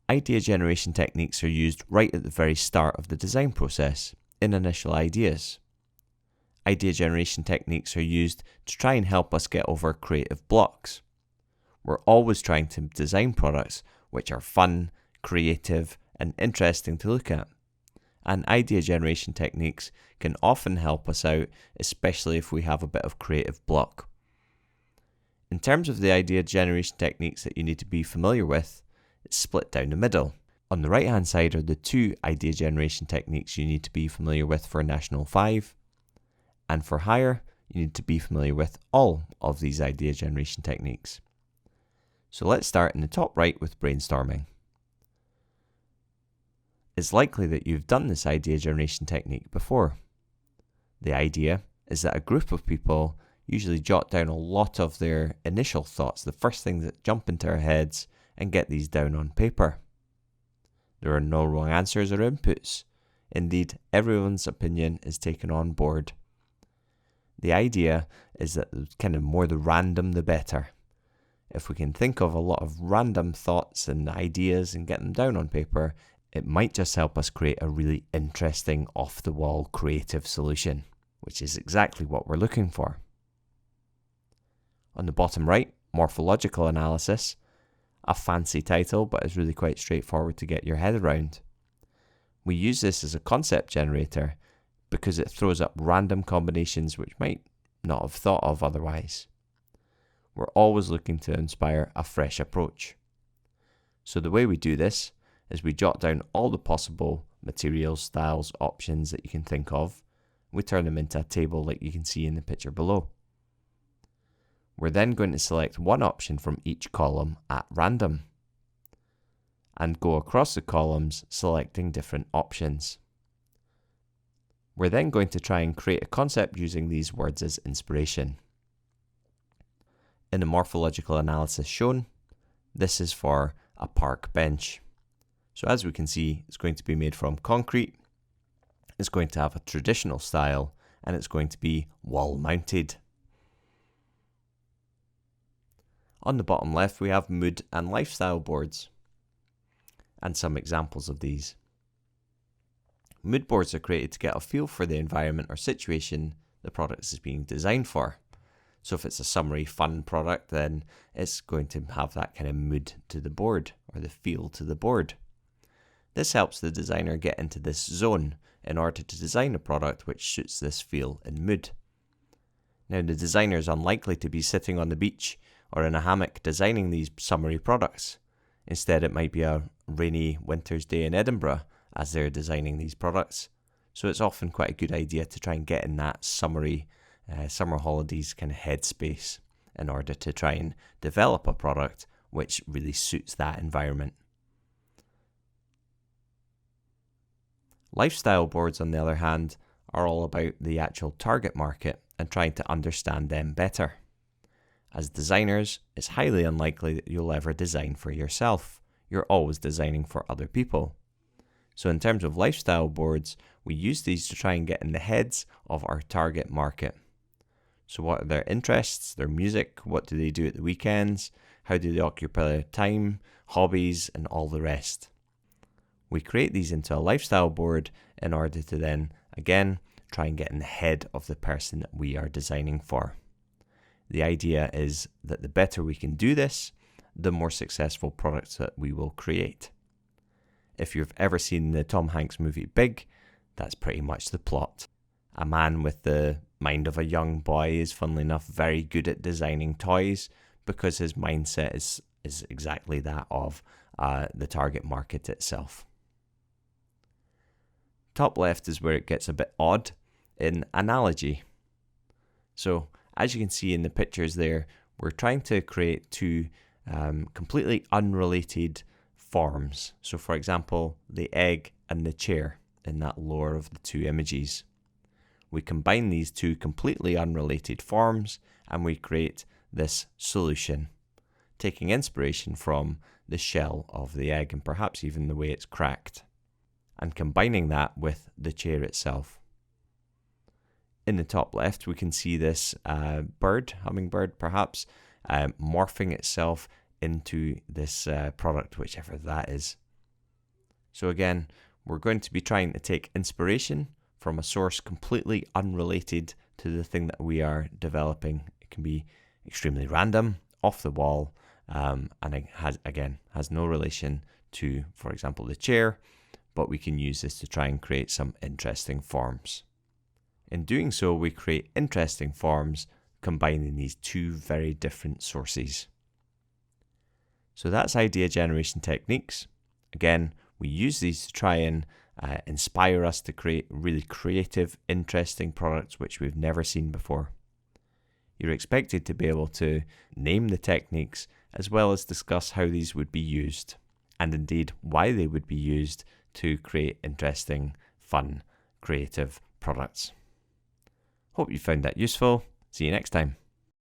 Idea generation techniques are used right at the very start of the design process, in initial ideas. Idea generation techniques are used to try and help us get over creative blocks. We're always trying to design products which are fun, creative, and interesting to look at. And idea generation techniques can often help us out, especially if we have a bit of creative block. In terms of the idea generation techniques that you need to be familiar with, it's split down the middle. On the right hand side are the 2 idea generation techniques you need to be familiar with for National 5, and for higher, you need to be familiar with all of these idea generation techniques. So let's start in the top right with brainstorming. It's likely that you've done this idea generation technique before. The idea is that a group of people usually jot down a lot of their initial thoughts, the first things that jump into our heads, and get these down on paper. There are no wrong answers or inputs. Indeed, everyone's opinion is taken on board. The idea is that kind of more the random the better. If we can think of a lot of random thoughts and ideas and get them down on paper, it might just help us create a really interesting, off-the-wall, creative solution, which is exactly what we're looking for. On the bottom right, morphological analysis, a fancy title, but it's really quite straightforward to get your head around. We use this as a concept generator because it throws up random combinations which might not have thought of otherwise. We're always looking to inspire a fresh approach. So the way we do this is we jot down all the possible materials, styles, options that you can think of. We turn them into a table like you can see in the picture below. We're then going to select one option from each column at random and go across the columns selecting different options. We're then going to try and create a concept using these words as inspiration. In the morphological analysis shown, this is for a park bench. So as we can see, it's going to be made from concrete, it's going to have a traditional style, and it's going to be wall mounted. On the bottom left, we have mood and lifestyle boards, and some examples of these. Mood boards are created to get a feel for the environment or situation the product is being designed for. So if it's a summery, fun product, then it's going to have that kind of mood to the board, or the feel to the board. This helps the designer get into this zone in order to design a product which suits this feel and mood. Now, the designer is unlikely to be sitting on the beach or in a hammock designing these summery products. Instead, it might be a rainy winter's day in Edinburgh as they're designing these products. So it's often quite a good idea to try and get in that summery, summer holidays kind of headspace in order to try and develop a product which really suits that environment. Lifestyle boards, on the other hand, are all about the actual target market and trying to understand them better. As designers, it's highly unlikely that you'll ever design for yourself. You're always designing for other people. So in terms of lifestyle boards, we use these to try and get in the heads of our target market. So what are their interests, their music, what do they do at the weekends, how do they occupy their time, hobbies, and all the rest. We create these into a lifestyle board in order to then, again, try and get in the head of the person that we are designing for. The idea is that the better we can do this, the more successful products that we will create. If you've ever seen the Tom Hanks movie Big, that's pretty much the plot. A man with the mind of a young boy is, funnily enough, very good at designing toys because his mindset is exactly that of the target market itself. Top left is where it gets a bit odd in analogy. So as you can see in the pictures there, we're trying to create two completely unrelated forms. So for example, the egg and the chair in that lower of the two images. We combine these two completely unrelated forms and we create this solution, taking inspiration from the shell of the egg and perhaps even the way it's cracked, and combining that with the chair itself. In the top left, we can see this bird, hummingbird perhaps, morphing itself into this product, whichever that is. So again, we're going to be trying to take inspiration from a source completely unrelated to the thing that we are developing. It can be extremely random, off the wall, and it has no relation to, for example, the chair, but we can use this to try and create some interesting forms. In doing so, we create interesting forms combining these two very different sources. So that's idea generation techniques. Again, we use these to try and inspire us to create really creative, interesting products which we've never seen before. You're expected to be able to name the techniques as well as discuss how these would be used, and indeed why they would be used to create interesting, fun, creative products. Hope you found that useful. See you next time.